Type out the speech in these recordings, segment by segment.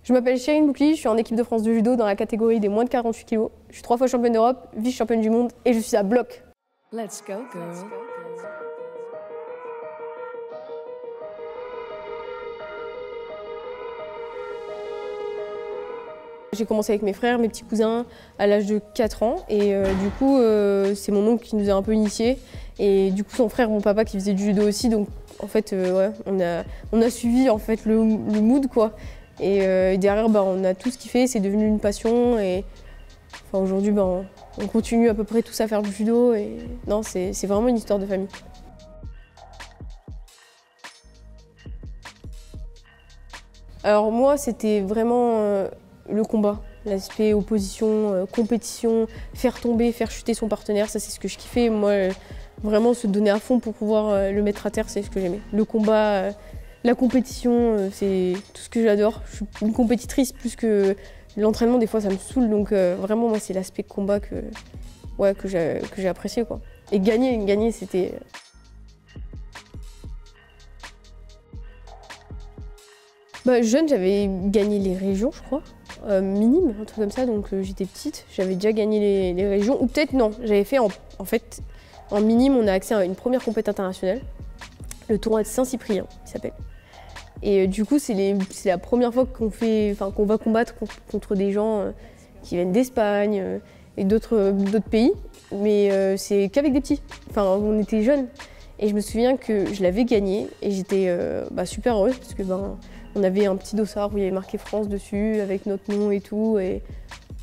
Je m'appelle Chérine Boukli, je suis en équipe de France de judo dans la catégorie des moins de 48 kg. Je suis 3 fois championne d'Europe, vice-championne du monde et je suis à bloc. Let's go, girl. J'ai commencé avec mes frères, mes petits cousins à l'âge de 4 ans et du coup c'est mon oncle qui nous a un peu initiés et du coup son frère, mon papa qui faisait du judo aussi, donc en fait ouais, on a suivi en fait le mood quoi. Et derrière on a tout ce qu'il fait, c'est devenu une passion et enfin, aujourd'hui on continue à peu près tous à faire du judo et non c'est vraiment une histoire de famille. Alors moi c'était vraiment le combat, l'aspect opposition, compétition, faire tomber, faire chuter son partenaire, ça c'est ce que je kiffais. Moi, vraiment se donner à fond pour pouvoir le mettre à terre, c'est ce que j'aimais. Le combat, la compétition, c'est tout ce que j'adore. Je suis une compétitrice plus que l'entraînement, des fois ça me saoule, donc vraiment moi c'est l'aspect combat que j'ai apprécié quoi. Et gagner c'était... Jeune, j'avais gagné les régions, je crois. Minime, un truc comme ça, donc j'étais petite, j'avais déjà gagné les régions, ou peut-être non, j'avais fait en fait, en minime, on a accès à une première compétition internationale, le tournoi de Saint-Cyprien, qui s'appelle. Et du coup, c'est la première fois qu'on va combattre contre des gens qui viennent d'Espagne et d'autres pays, mais c'est qu'avec des petits, enfin, on était jeunes. Et je me souviens que je l'avais gagné et j'étais super heureuse parce que on avait un petit dossard où il y avait marqué France dessus avec notre nom et tout. Et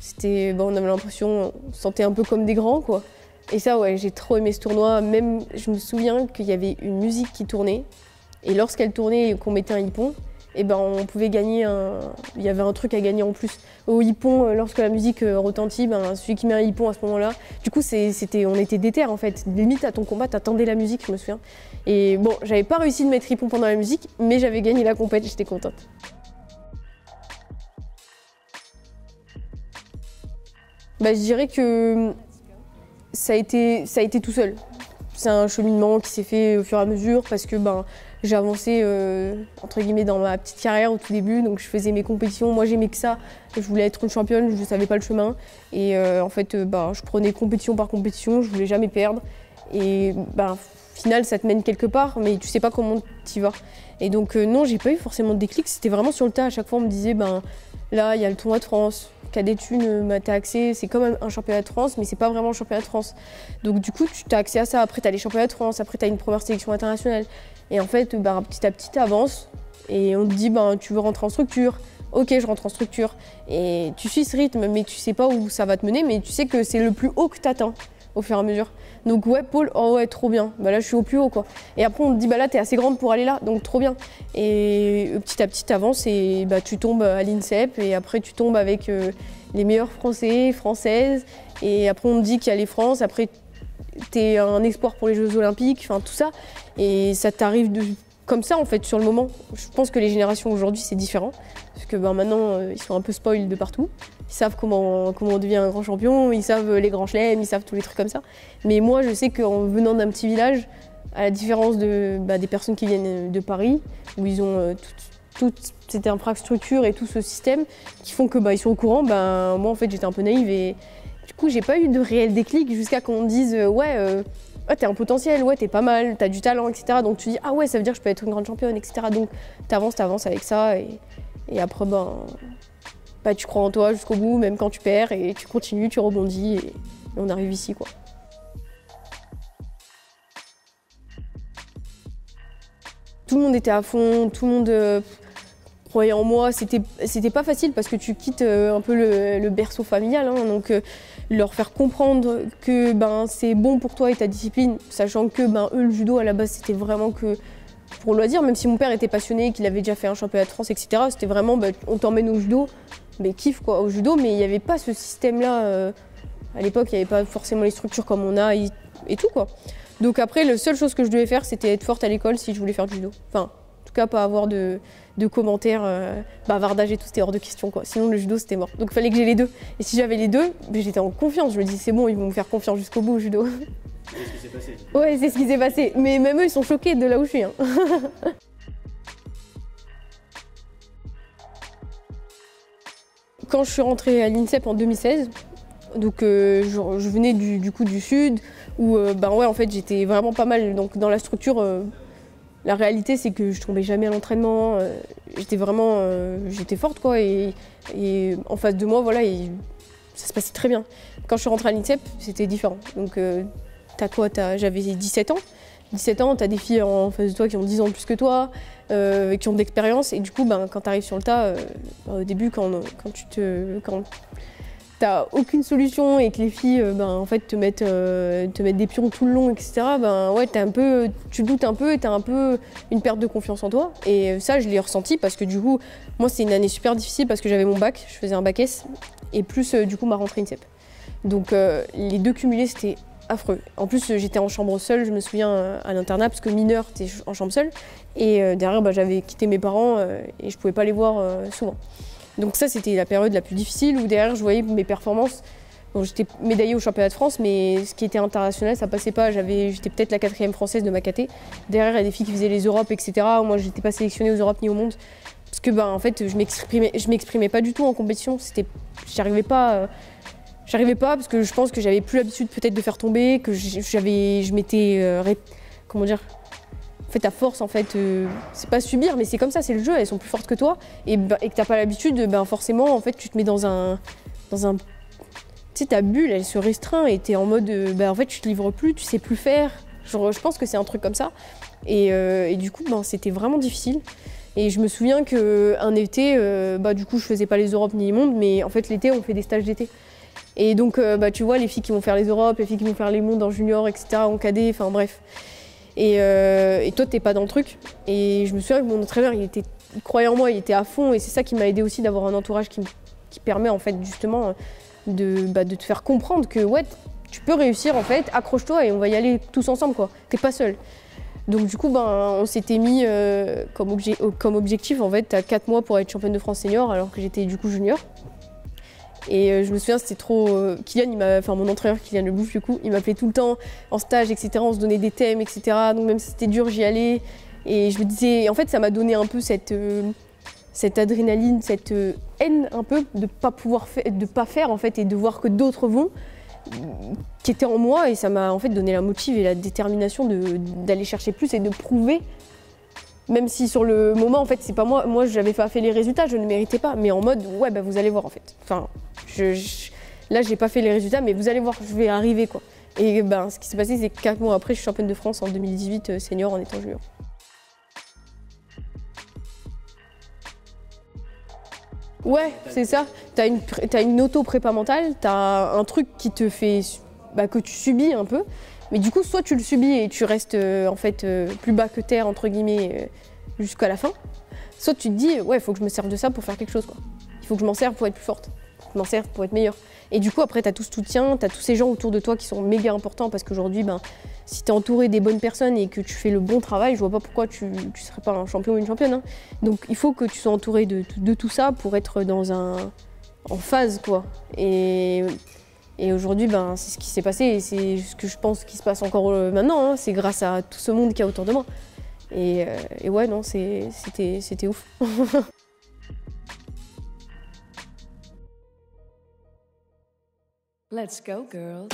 c'était, on avait l'impression, on se sentait un peu comme des grands quoi. Et ça ouais, j'ai trop aimé ce tournoi. Même je me souviens qu'il y avait une musique qui tournait et lorsqu'elle tournait et qu'on mettait un hippon, et on pouvait gagner il y avait un truc à gagner en plus. Au hippon, lorsque la musique retentit, celui qui met un hippon à ce moment-là, du coup on était déter en fait. Limite à ton combat, t'attendais la musique, je me souviens. Et bon, j'avais pas réussi de mettre hippon pendant la musique, mais j'avais gagné la compète, j'étais contente. Je dirais que ça a été tout seul. C'est un cheminement qui s'est fait au fur et à mesure parce que j'ai avancé entre guillemets dans ma petite carrière au tout début, donc je faisais mes compétitions, moi j'aimais que ça, je voulais être une championne, je ne savais pas le chemin et en fait je prenais compétition par compétition, je voulais jamais perdre et au final ça te mène quelque part mais tu sais pas comment t'y vas. Et donc non, j'ai pas eu forcément de déclic, c'était vraiment sur le tas. À chaque fois on me disait là il y a le tournoi de France, Cadet Thune, t'as accès, c'est comme un championnat de France, mais c'est pas vraiment un championnat de France. Donc du coup, tu as accès à ça. Après, t'as les championnats de France, après t'as une première sélection internationale. Et en fait, petit à petit, t'avances et on te dit, tu veux rentrer en structure. Ok, je rentre en structure. Et tu suis ce rythme, mais tu sais pas où ça va te mener, mais tu sais que c'est le plus haut que t'atteins au fur et à mesure. Donc ouais, Paul, oh ouais, trop bien. Là, je suis au plus haut, quoi. Et après, on te dit, là, t'es assez grande pour aller là, donc trop bien. Et petit à petit, t'avances et tu tombes à l'INSEP. Et après, tu tombes avec les meilleurs Français, Françaises. Et après, on te dit qu'il y a les France. Après, t'es un espoir pour les Jeux Olympiques, enfin, tout ça. Et ça t'arrive comme ça, en fait, sur le moment. Je pense que les générations aujourd'hui, c'est différent. Parce que maintenant, ils sont un peu spoiled de partout. Ils savent comment on devient un grand champion, ils savent les grands chelems, ils savent tous les trucs comme ça. Mais moi, je sais qu'en venant d'un petit village, à la différence des personnes qui viennent de Paris, où ils ont toute cette infrastructure et tout ce système qui font que ils sont au courant, moi, en fait, j'étais un peu naïve et du coup, j'ai pas eu de réel déclic jusqu'à qu'on me dise t'es un potentiel, ouais, t'es pas mal, t'as du talent, etc. Donc tu dis, ah ouais, ça veut dire que je peux être une grande championne, etc. Donc t'avances avec ça et après, tu crois en toi jusqu'au bout, même quand tu perds, et tu continues, tu rebondis, et on arrive ici, quoi. Tout le monde était à fond, tout le monde croyait en moi. C'était pas facile parce que tu quittes un peu le berceau familial, hein, donc leur faire comprendre que c'est bon pour toi et ta discipline, sachant que eux, le judo, à la base, c'était vraiment que pour loisir, même si mon père était passionné, qu'il avait déjà fait un championnat de France, etc. C'était vraiment, on t'emmène au judo, mais kiffe quoi, au judo, mais il n'y avait pas ce système-là. À l'époque, il n'y avait pas forcément les structures comme on a et tout quoi. Donc après, la seule chose que je devais faire, c'était être forte à l'école si je voulais faire du judo. Enfin, en tout cas, pas avoir de commentaires, bavardage et tout, c'était hors de question quoi. Sinon, le judo, c'était mort. Donc il fallait que j'ai les deux. Et si j'avais les deux, j'étais en confiance. Je me dis, c'est bon, ils vont me faire confiance jusqu'au bout au judo. C'est ce qui s'est passé. Ouais, c'est ce qui s'est passé. Mais même eux, ils sont choqués de là où je suis. Hein. quand je suis rentrée à l'INSEP en 2016, donc je venais du coup du sud, où ben ouais, en fait j'étais vraiment pas mal donc, dans la structure. La réalité c'est que je tombais jamais à l'entraînement, j'étais forte quoi, et en face de moi voilà, ça se passait très bien. Quand je suis rentrée à l'INSEP, c'était différent. Donc j'avais 17 ans. 17 ans, tu as des filles en face de toi qui ont 10 ans de plus que toi, qui ont de l'expérience. Et du coup, ben, quand tu arrives sur le tas, au début, quand t'as aucune solution et que les filles ben, en fait, te mettent des pions tout le long, etc., ben, ouais, tu doutes un peu et tu as un peu une perte de confiance en toi. Et ça, je l'ai ressenti parce que du coup, moi, c'est une année super difficile parce que j'avais mon bac, je faisais un bac S, et plus du coup ma rentrée INSEP. Donc les deux cumulés, c'était affreux. En plus, j'étais en chambre seule, je me souviens, à l'internat, parce que mineure, t'es en chambre seule. Et derrière, bah, j'avais quitté mes parents et je pouvais pas les voir souvent. Donc ça, c'était la période la plus difficile, où derrière, je voyais mes performances. Bon, j'étais médaillée au championnat de France, mais ce qui était international, ça passait pas. J'étais peut-être la 4e française de ma caté. Derrière, il y a des filles qui faisaient les Europes, etc. Moi, j'étais pas sélectionnée aux Europes ni au monde. Parce que, ben, en fait, je m'exprimais pas du tout en compétition. J'arrivais pas parce que je pense que j'avais plus l'habitude peut-être de faire tomber, que je m'étais comment dire, en fait à force en fait c'est pas subir mais c'est comme ça, c'est le jeu, elles sont plus fortes que toi et que t'as pas l'habitude, ben forcément en fait tu te mets dans un tu sais, ta bulle elle se restreint et t'es en mode en fait tu te livres plus, tu sais plus faire. Genre, je pense que c'est un truc comme ça et du coup ben c'était vraiment difficile. Et je me souviens qu'un été, du coup je faisais pas les Europes ni les mondes, mais en fait l'été on fait des stages d'été. Et donc, tu vois, les filles qui vont faire les Europes, les filles qui vont faire les mondes en junior, etc., en cadet, enfin bref. Et toi, t'es pas dans le truc. Et je me souviens que mon entraîneur, il croyait en moi, il était à fond. Et c'est ça qui m'a aidé aussi d'avoir un entourage qui permet, en fait, justement, de te faire comprendre que, ouais, tu peux réussir, en fait, accroche-toi et on va y aller tous ensemble, quoi. T'es pas seul. Donc, du coup, on s'était mis comme objectif, en fait, à 4 mois pour être championne de France senior, alors que j'étais, du coup, junior. Et je me souviens, c'était trop. Mon entraîneur Kylian Lebouf, du coup, il m'appelait tout le temps en stage, etc. On se donnait des thèmes, etc. Donc même si c'était dur, j'y allais. Et je me disais, en fait, ça m'a donné un peu cette adrénaline, cette haine un peu de pas pouvoir de pas faire en fait, et de voir que d'autres vont, qui était en moi. Et ça m'a en fait donné la motive et la détermination d'aller chercher plus et de prouver. Même si sur le moment, en fait, c'est pas moi j'avais pas fait les résultats, je ne méritais pas, mais en mode, ouais, bah vous allez voir en fait. Enfin, là, j'ai pas fait les résultats, mais vous allez voir, je vais arriver quoi. Et ben, ce qui s'est passé, c'est que 4 mois après, je suis championne de France en 2018, senior en étant junior. Ouais, c'est ça. T'as une auto-prépa mentale, t'as un truc qui te fait, que tu subis un peu. Mais du coup, soit tu le subis et tu restes plus bas que terre, entre guillemets, jusqu'à la fin. Soit tu te dis, ouais, il faut que je me serve de ça pour faire quelque chose, quoi. Il faut que je m'en serve pour être plus forte, je m'en serve pour être meilleure. Et du coup, après, tu as tout ce soutien, tu as tous ces gens autour de toi qui sont méga importants parce qu'aujourd'hui, si tu es entouré des bonnes personnes et que tu fais le bon travail, je vois pas pourquoi tu ne serais pas un champion ou une championne. Hein. Donc il faut que tu sois entouré de tout ça pour être en phase, quoi. Et aujourd'hui, c'est ce qui s'est passé et c'est ce que je pense qui se passe encore maintenant. Hein. C'est grâce à tout ce monde qu'il y a autour de moi. Et ouais, non, c'était ouf. Let's go, girls.